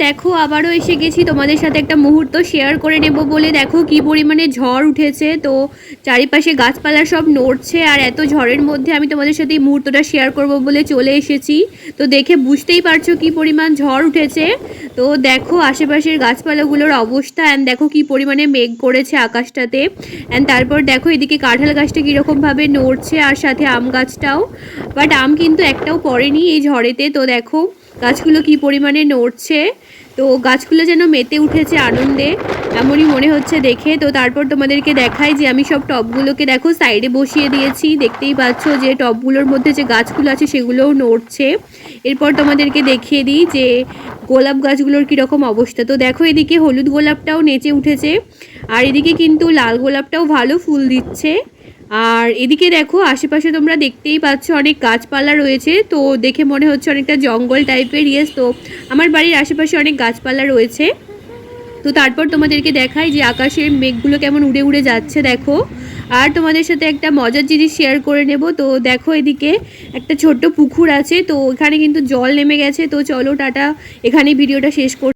দেখো আবারও এসে গেছি তোমাদের সাথে একটা মুহূর্ত শেয়ার করে নেব বলে। দেখো কি পরিমাণে ঝড় উঠেছে, তো চারিপাশে গাছপালা সব নড়ছে, আর এত ঝড়ের মধ্যে আমি তোমাদের সাথে এই মুহূর্তটা শেয়ার করব বলে চলে এসেছি। তো দেখে বুঝতেই পারছো কি পরিমাণ ঝড় উঠেছে। তো দেখো আশেপাশের গাছপালাগুলোর অবস্থা, অ্যান্ড দেখো কি পরিমাণে মেঘ করেছে আকাশটাতে। অ্যান্ড তারপর দেখো এদিকে কাঁঠাল গাছটা কীরকমভাবে নড়ছে, আর সাথে আম গাছটাও। বাট আম কিন্তু একটাও পড়েনি এই ঝড়েতে। তো দেখো গাছগুলো কি পরিমাণে নড়ছে, তো গাছগুলো যেন মেতে উঠেছে আনন্দে, এমনই মনে হচ্ছে দেখে। তো তারপর তোমাদেরকে দেখাই যে আমি সব টবগুলোকে দেখো সাইডে বসিয়ে দিয়েছি। দেখতেই পাচ্ছ যে টবগুলোর মধ্যে যে গাছগুলো আছে সেগুলোও নড়ছে। এরপর তোমাদেরকে দেখিয়ে দিই যে গোলাপ গাছগুলোর কীরকম অবস্থা। তো দেখো এদিকে হলুদ গোলাপটাও নেচে উঠেছে, আর এদিকে কিন্তু লাল গোলাপটাও ভালো ফুল দিচ্ছে। আর এদিকে দেখো আশেপাশে তোমরা দেখতেই পাচ্ছ অনেক গাছপালা রয়েছে, তো দেখে মনে হচ্ছে অনেকটা জঙ্গল টাইপের। ইয়েস, তো আমার বাড়ির আশেপাশে অনেক গাছপালা রয়েছে। তো তারপর তোমাদেরকে দেখাই যে আকাশের মেঘগুলো কেমন উড়ে উড়ে যাচ্ছে দেখো। আর তোমাদের সাথে একটা মজার জিনিস শেয়ার করে নেব। তো দেখো এদিকে একটা ছোট্ট পুকুর আছে, তো এখানে কিন্তু জল নেমে গেছে। তো চলো টাটা, এখানেই ভিডিওটা শেষ কর।